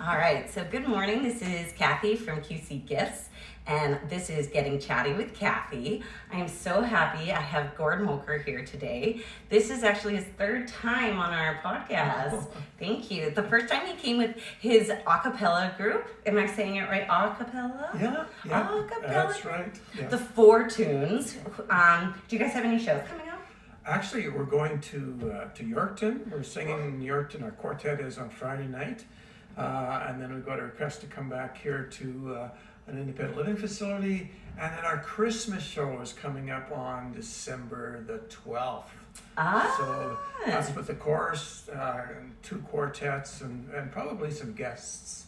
All right, so good morning. This is Kathy from QC Gifts, and this is Getting Chatty with Kathy. I am so happy I have Gord Moker here today. This is actually his third time on our podcast. Thank you. The first time he came with his a cappella group. Am I saying it right? A cappella? Yeah, A cappella. that's right. Yeah. The Four Tunes. Do you guys have any shows coming up? Actually, we're going to Yorkton. We're singing in Yorkton. Our quartet is on Friday night. And then we've got a request to come back here to an independent living facility. And then our Christmas show is coming up on December the 12th. So that's with the chorus, and two quartets, and probably some guests.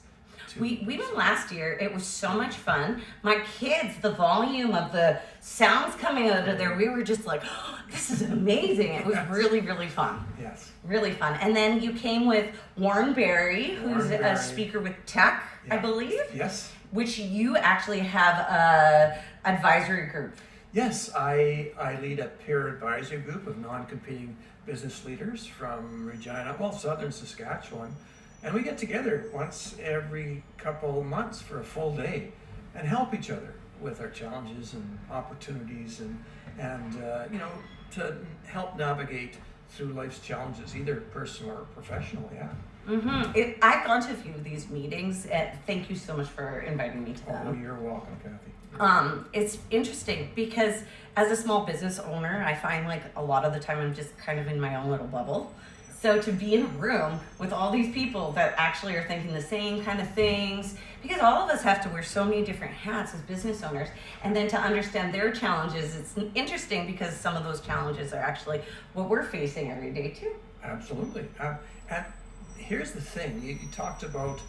We went last year. It was so much fun. My kids, the volume of the sounds coming out of there, we were just like, oh, this is amazing. It was really, really fun. Yes. Really fun. And then you came with Warren Barry, who's a speaker with tech, I believe. Yes. Which you actually have a advisory group. Yes, I lead a peer advisory group of non-competing business leaders from Regina, southern Saskatchewan. And we get together once every couple of months for a full day and help each other with our challenges and opportunities and to help navigate through life's challenges, either personal or professional, yeah. Mm-hmm. I've gone to a few of these meetings. Thank you so much for inviting me to them. Oh, you're welcome, Kathy. It's interesting because as a small business owner, I find like a lot of the time I'm just kind of in my own little bubble. So to be in a room with all these people that actually are thinking the same kind of things, because all of us have to wear so many different hats as business owners, and then to understand their challenges, it's interesting because some of those challenges are actually what we're facing every day too. Absolutely. And here's the thing, you talked about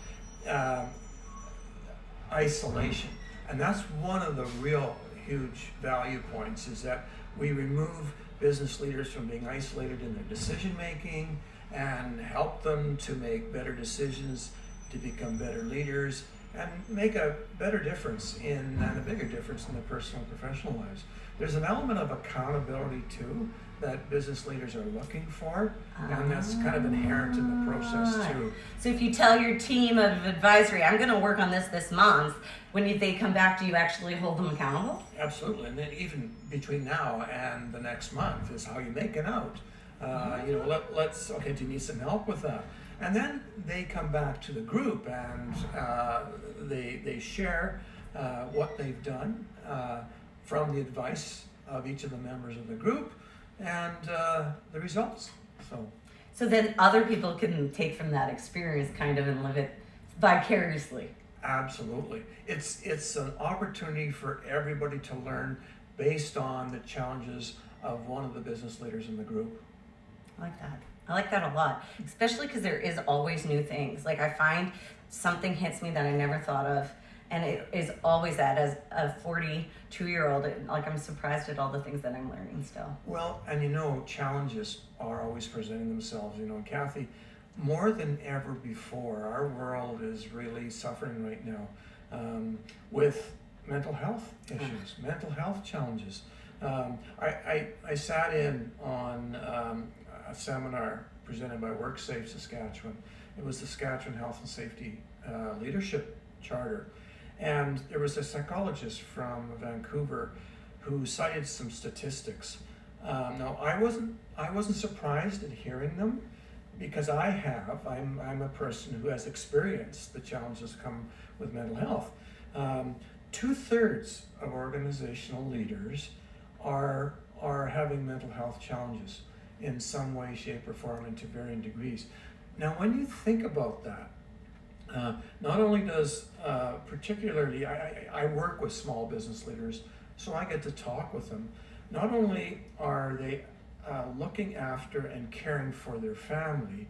isolation, and that's one of the real huge value points, is that we remove business leaders from being isolated in their decision making and help them to make better decisions, to become better leaders, and make a better difference and a bigger difference in their personal and professional lives. There's an element of accountability too that business leaders are looking for, and that's kind of inherent in the process too. So if you tell your team of advisory, I'm going to work on this month, when they come back, do you actually hold them accountable? Absolutely, and then even between now and the next month is how you make it out. Let's do you need some help with that? And then they come back to the group and they share what they've done from the advice of each of the members of the group and the results. So then other people can take from that experience kind of and live it vicariously. Absolutely. It's an opportunity for everybody to learn based on the challenges of one of the business leaders in the group. I like that a lot, especially because there is always new things. Like I find something hits me that I never thought of, and it is always that as a 42-year-old, like I'm surprised at all the things that I'm learning still. Well, and challenges are always presenting themselves, Kathy. More than ever before, our world is really suffering right now with mental health issues, mental health challenges. I sat in on a seminar presented by WorkSafe Saskatchewan. It was the Saskatchewan Health and Safety Leadership Charter. And there was a psychologist from Vancouver who cited some statistics. Now, I wasn't surprised at hearing them, because I'm a person who has experienced the challenges that come with mental health. 2/3 of organizational leaders are having mental health challenges in some way, shape, or form, and to varying degrees. Now, when you think about that, not only does particularly I work with small business leaders, so I get to talk with them. Not only are they looking after and caring for their family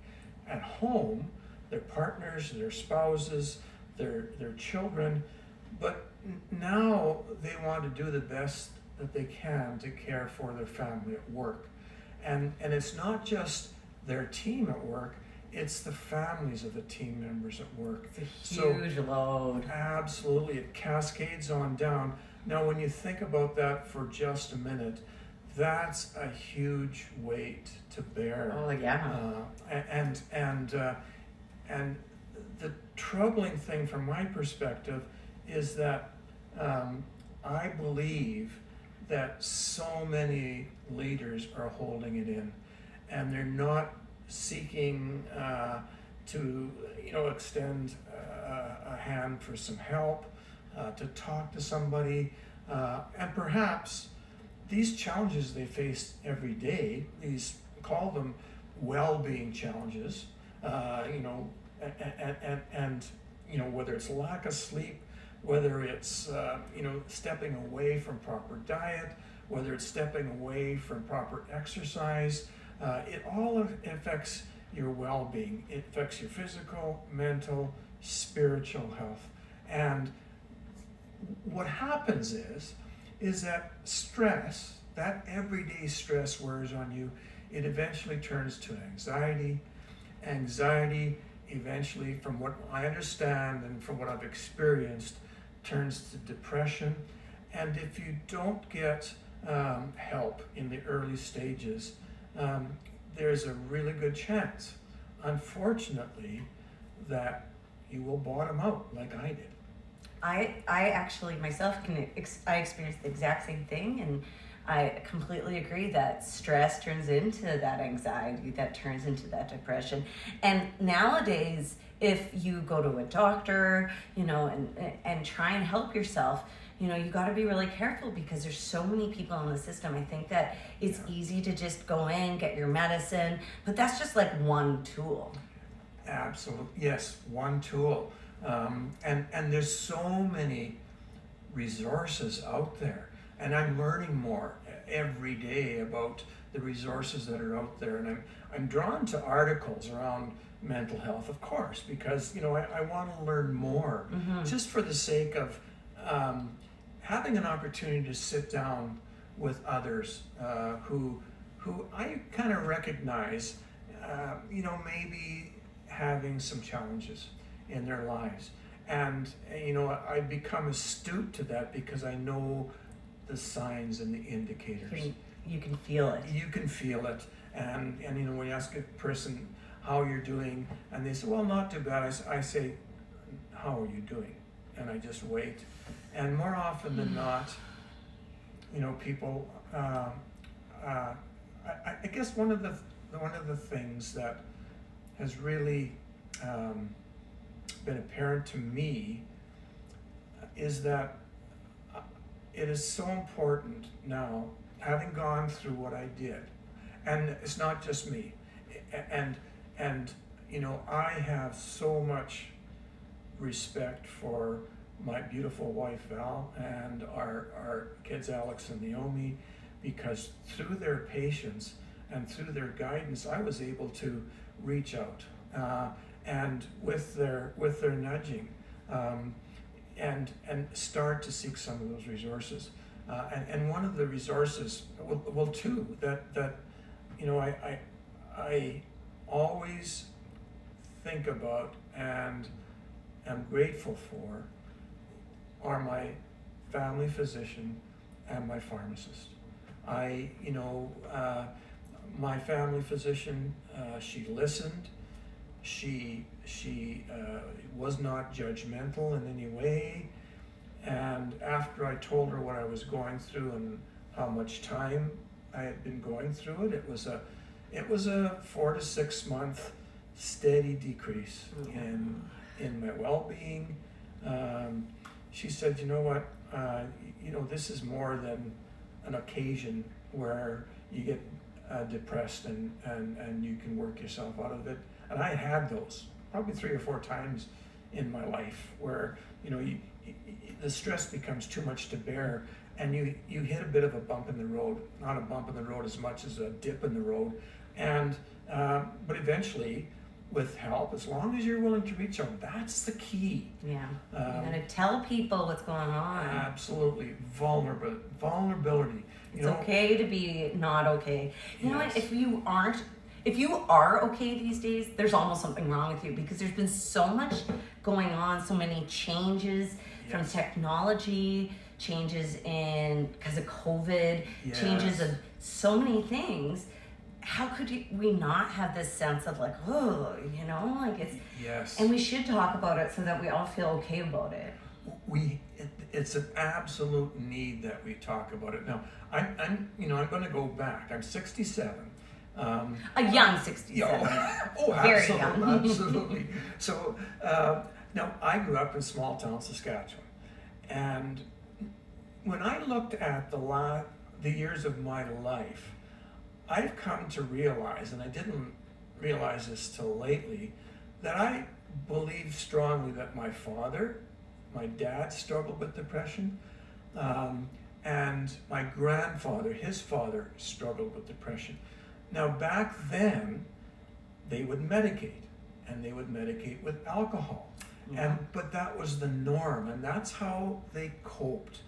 at home, their partners, their spouses, their children, but now they want to do the best that they can to care for their family at work. And it's not just their team at work, it's the families of the team members at work. It's a huge load. Absolutely, it cascades on down. Now, when you think about that for just a minute, that's a huge weight to bear. Oh yeah. And the troubling thing from my perspective is that I believe that so many leaders are holding it in, and they're not seeking to extend a hand for some help, to talk to somebody, and perhaps these challenges they face every day, these, call them well-being challenges, and whether it's lack of sleep, whether it's stepping away from proper diet, whether it's stepping away from proper exercise, it all affects your well-being. It affects your physical, mental, spiritual health. And what happens is that stress, that everyday stress wears on you. It eventually turns to anxiety. Anxiety eventually, from what I understand and from what I've experienced, turns to depression. And if you don't get help in the early stages, there's a really good chance, unfortunately, that you will bottom out like I did. I actually myself I experienced the exact same thing, and I completely agree that stress turns into that anxiety, that turns into that depression. And nowadays, if you go to a doctor, and try and help yourself, you got to be really careful because there's so many people in the system. I think that it's easy to just go in, get your medicine, but that's just like one tool. Absolutely, yes, one tool. And there's so many resources out there, and I'm learning more every day about the resources that are out there, and I'm drawn to articles around mental health, of course, because I want to learn more, just for the sake of having an opportunity to sit down with others who I kind of recognize, maybe having some challenges in their lives. And I become astute to that because I know the signs and the indicators. You can feel it. You can feel it. And when you ask a person how you're doing, and they say, well, not too bad, I say, how are you doing? And I just wait. And more often than not, people, I guess one of the things that has really been apparent to me is that it is so important now, having gone through what I did, and it's not just me, and I have so much respect for my beautiful wife Val and our kids Alex and Naomi, because through their patience and through their guidance, I was able to reach out, and with their nudging, and start to seek some of those resources. And one of the resources, well, two that I always think about and am grateful for are my family physician and my pharmacist. My family physician, she listened. She was not judgmental in any way. And after I told her what I was going through and how much time I had been going through it, it was a 4 to 6 month steady decrease in my well-being. She said, you know what, this is more than an occasion where you get depressed and you can work yourself out of it. And I had those probably 3 or 4 times in my life where the stress becomes too much to bear, and you hit a bit of a bump in the road, not a bump in the road as much as a dip in the road, and but eventually, with help, as long as you're willing to reach out, that's the key. Yeah, you gotta tell people what's going on. Absolutely, vulnerability. It's okay to be not okay. You know what? If you are okay these days, there's almost something wrong with you, because there's been so much going on, so many changes from technology, changes because of COVID, changes of so many things. how could we not have this sense of like, oh, you know, like it's, Yes. and we should talk about it so that we all feel okay about it. It's an absolute need that we talk about it. Now, I'm going to go back. I'm 67. A young 67. Yeah, oh, Very absolutely, young. absolutely. So now I grew up in small town Saskatchewan, and when I looked at the years of my life, I've come to realize, and I didn't realize this till lately, that I believe strongly that my dad struggled with depression, and my grandfather, his father, struggled with depression. Now back then, they would medicate, and they would medicate with alcohol, but that was the norm, and that's how they coped.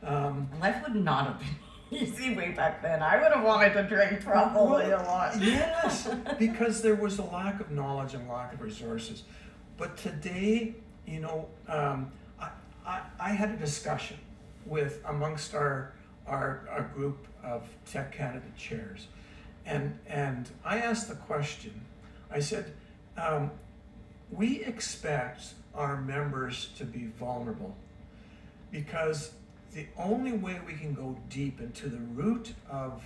Life would not have been easy way back then. I would have wanted to drink probably a lot. Yes, because there was a lack of knowledge and lack of resources. But today, you know, I had a discussion amongst our group of Tech Canada chairs, and I asked the question. I said, we expect our members to be vulnerable because the only way we can go deep into the root of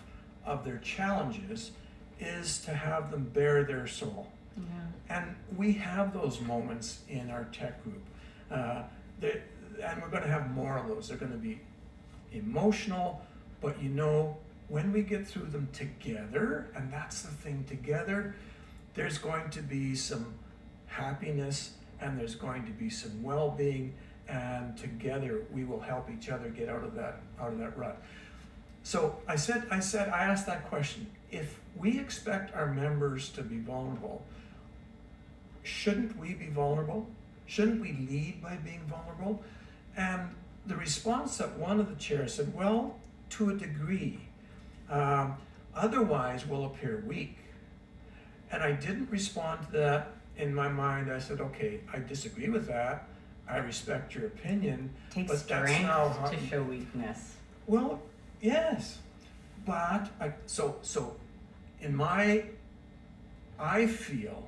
their challenges is to have them bare their soul. Yeah. And we have those moments in our tech group. And we're going to have more of those. They're going to be emotional, but you know, when we get through them together, and that's the thing, together, there's going to be some happiness and there's going to be some well-being, and together we will help each other get out of that rut. So I asked that question. If we expect our members to be vulnerable, shouldn't we be vulnerable? Shouldn't we lead by being vulnerable? And the response that one of the chairs said, well, to a degree. Otherwise we'll appear weak. And I didn't respond to that. In my mind, I said, okay, I disagree with that. I respect your opinion. Takes but strength that's now to show weakness. Well, yes, but I feel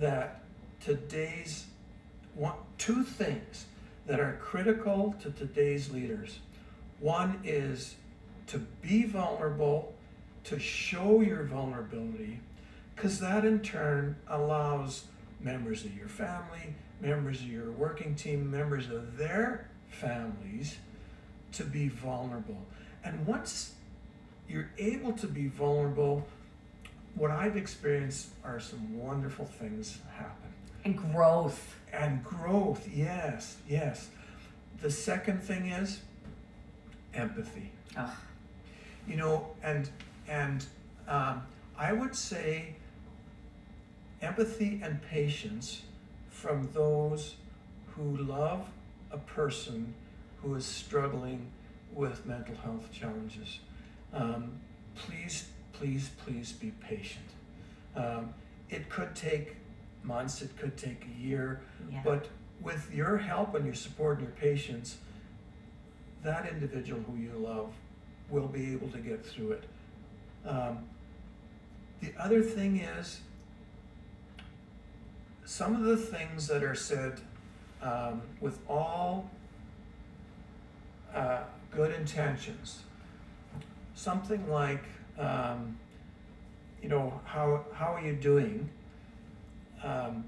that today's two things that are critical to today's leaders. One is to be vulnerable, to show your vulnerability, because that in turn allows members of your family, members of your working team, members of their families to be vulnerable. And once you're able to be vulnerable, what I've experienced are some wonderful things happen. And growth. And growth, yes, yes. The second thing is empathy. Ugh. You know, and I would say empathy and patience from those who love a person who is struggling with mental health challenges. Please, please, please be patient. It could take months, it could take a year, but with your help and your support and your patience, that individual who you love will be able to get through it. The other thing is, some of the things that are said with all good intentions, something like, you know, how are you doing? And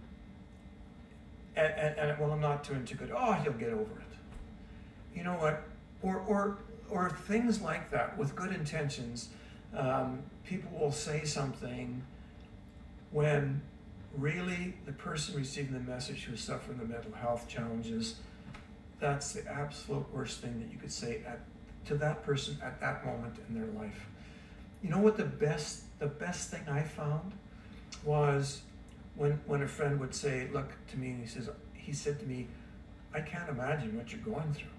well, I'm not doing too good. Oh, he'll get over it. You know what? Or things like that with good intentions. People will say something when really the person receiving the message who is suffering the mental health challenges, that's the absolute worst thing that you could say to that person at that moment in their life. You know what the best thing I found was when a friend would say, look to me, and he said to me, I can't imagine what you're going through.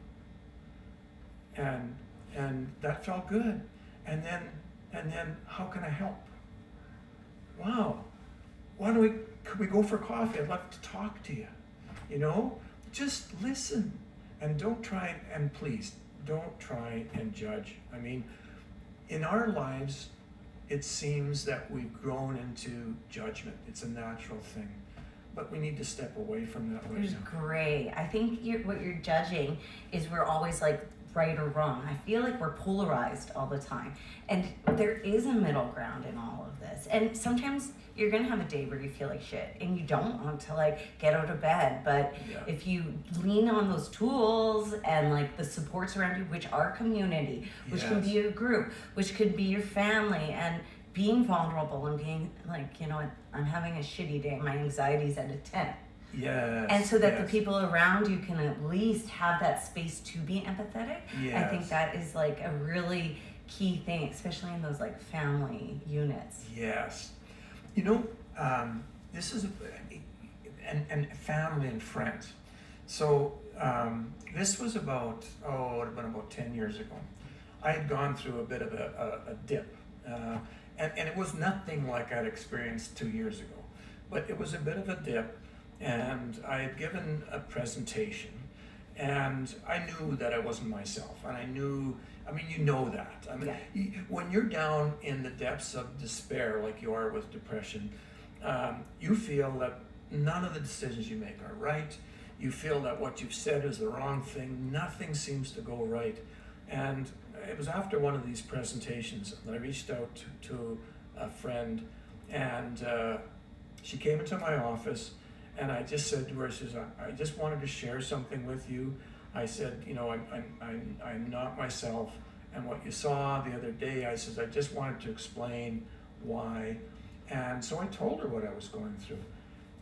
And that felt good. And then how can I help? Wow. Could we go for coffee? I'd love to talk to you. You know, just listen and please don't try and judge. I mean, in our lives, it seems that we've grown into judgment. It's a natural thing. But we need to step away from that right There's now. gray. I think what you're judging is we're always like right or wrong. I feel like we're polarized all the time. And there is a middle ground in all of this. And sometimes you're going to have a day where you feel like shit and you don't want to like get out of bed. But Yeah. if you lean on those tools and like the supports around you, which are community, which can Yes. be a group, which could be your family, and being vulnerable and being like, you know what, I'm having a shitty day, my anxiety's at a 10. Yes. And so that yes. the people around you can at least have that space to be empathetic. I think Yes. that is like a really key thing, especially in those like family units. Yes. You know, this is and family and friends. So this was about, it would have been about 10 years ago. I had gone through a bit of a dip. And it was nothing like I'd experienced 2 years ago. But it was a bit of a dip, and I had given a presentation, and I knew that I wasn't myself. And I knew, I mean, you know that. I mean, when you're down in the depths of despair, like you are with depression, you feel that none of the decisions you make are right. You feel that what you've said is the wrong thing. Nothing seems to go right. And it was after one of these presentations that I reached out to a friend, and she came into my office, and I just said to her, I just wanted to share something with you. I said, you know, I'm not myself, and what you saw the other day, I said, I just wanted to explain why. And so I told her what I was going through.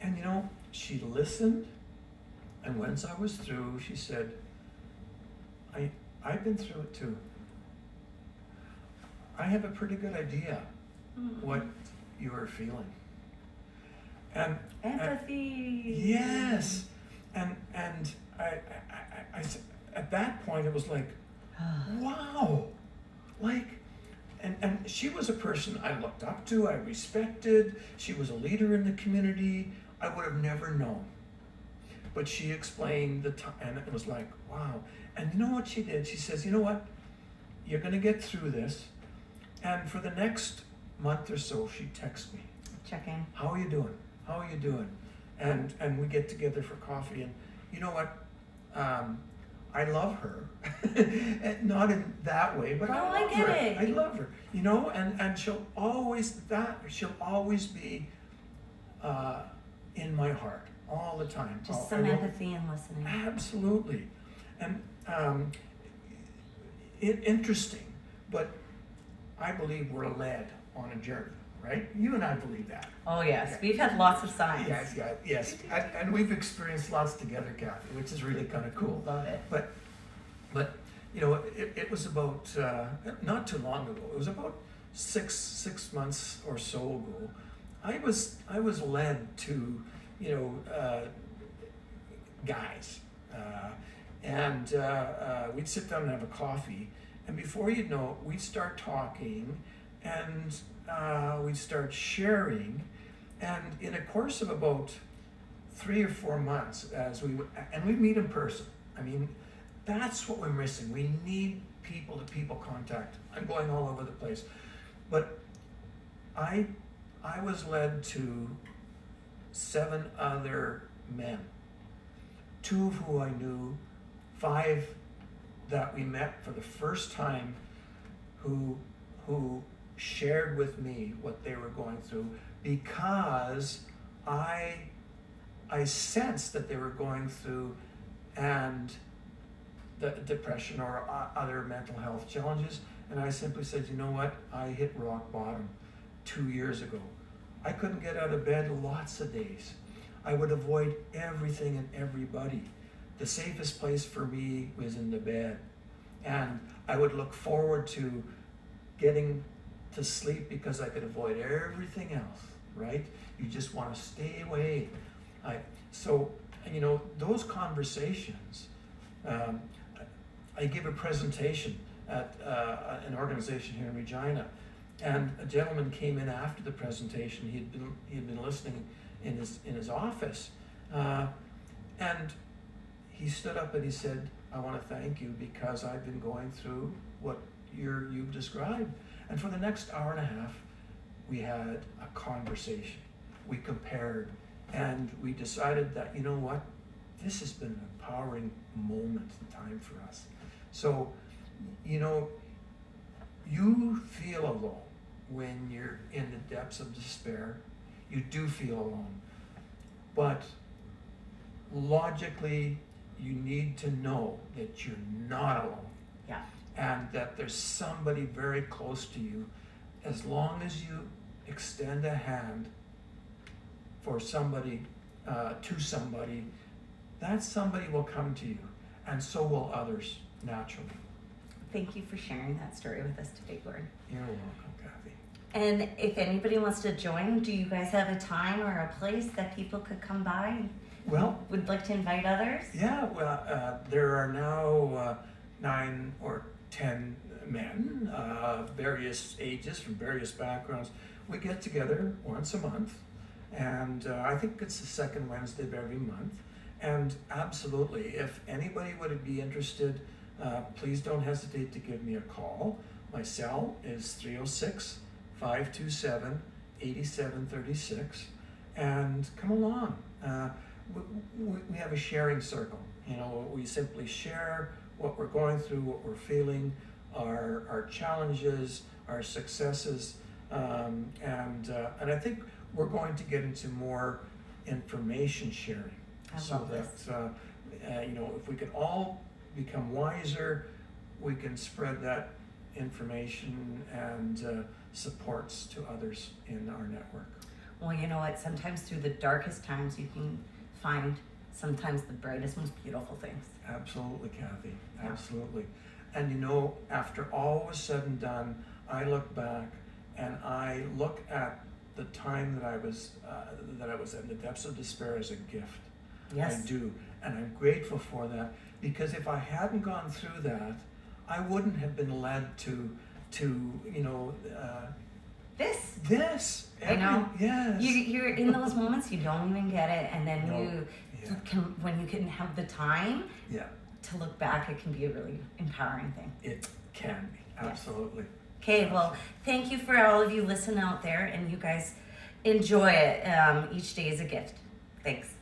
And you know, she listened, and once I was through, she said, I've been through it too. I have a pretty good idea what you are feeling. And Empathy. yes. And I at that point it was like, wow. Like, and she was a person I looked up to, I respected. She was a leader in the community. I would have never known. But she explained the time, and it was like, wow. And you know what she did? She says, you know what? You're going to get through this. And for the next month or so, she texts me. Checking. How are you doing? How are you doing? And we get together for coffee. And you know what? I love her. Not in that way, but I love her. it. I love her. You know, and she'll always be in my heart all the time. Just some empathy and listening. Absolutely. And interesting, but I believe we're led on a journey, right? You and I believe that. Oh yes, Yeah. we've had lots of signs. Yes. And we've experienced lots together, Kathy, which is really kind of cool. Love it. But you know, it was about not too long ago. It was about six months or so ago. I was led to, you know, guys, and we'd sit down and have a coffee, and before you'd know it, we'd start talking, and we'd start sharing, and in a course of about 3 or 4 months, we'd meet in person. I mean, that's what we're missing. We need people-to-people contact. I'm going all over the place, but I was led to 7 other men, 2 of who I knew, 5 that we met for the first time, who shared with me what they were going through, because I sensed that they were going through and the depression or other mental health challenges, and I simply said, you know what, I hit rock bottom 2 years ago. I couldn't get out of bed lots of days. I would avoid everything and everybody. The safest place for me was in the bed. And I would look forward to getting to sleep because I could avoid everything else, right? You just want to stay away. So, you know, those conversations, I give a presentation at an organization here in Regina, and a gentleman came in after the presentation. He had been listening in his office, and he stood up and he said, I want to thank you because I've been going through what you've described. And for the next hour and a half, we had a conversation, we compared, and we decided that, you know what, this has been an empowering moment in time for us. So, you know, you feel alone when you're in the depths of despair. You do feel alone. But logically, you need to know that you're not alone. Yeah. And that there's somebody very close to you. As long as you extend a hand for somebody, to somebody, that somebody will come to you. And so will others, naturally. Thank you for sharing that story with us today, Gord. You're welcome, Kathy. And if anybody wants to join, do you guys have a time or a place that people could come by? Well, Would like to invite others? yeah, well, there are now 9 or 10 men, various ages, from various backgrounds. We get together once a month, and I think it's the second Wednesday of every month. And absolutely, if anybody would be interested, please don't hesitate to give me a call. My cell is 306-527-8736, and come along. We have a sharing circle. You know, we simply share what we're going through, what we're feeling, our challenges, our successes, and I think we're going to get into more information sharing. So that you know, if we can all become wiser, we can spread that information and supports to others in our network. Well, you know what? Sometimes through the darkest times, you can find sometimes the brightest, most beautiful things. Absolutely, Kathy. Absolutely. And you know, after all was said and done, I look back and I look at the time that I was in the depths of despair as a gift. Yes. I do, and I'm grateful for that, because if I hadn't gone through that, I wouldn't have been led to you know, this. I know. Yes. You're in those moments, you don't even get it, and then No. when you can have the time Yeah, to look back, it can be a really empowering thing. it can be, absolutely. Okay, well, thank you for all of you listening out there, and you guys enjoy it. Each day is a gift. Thanks.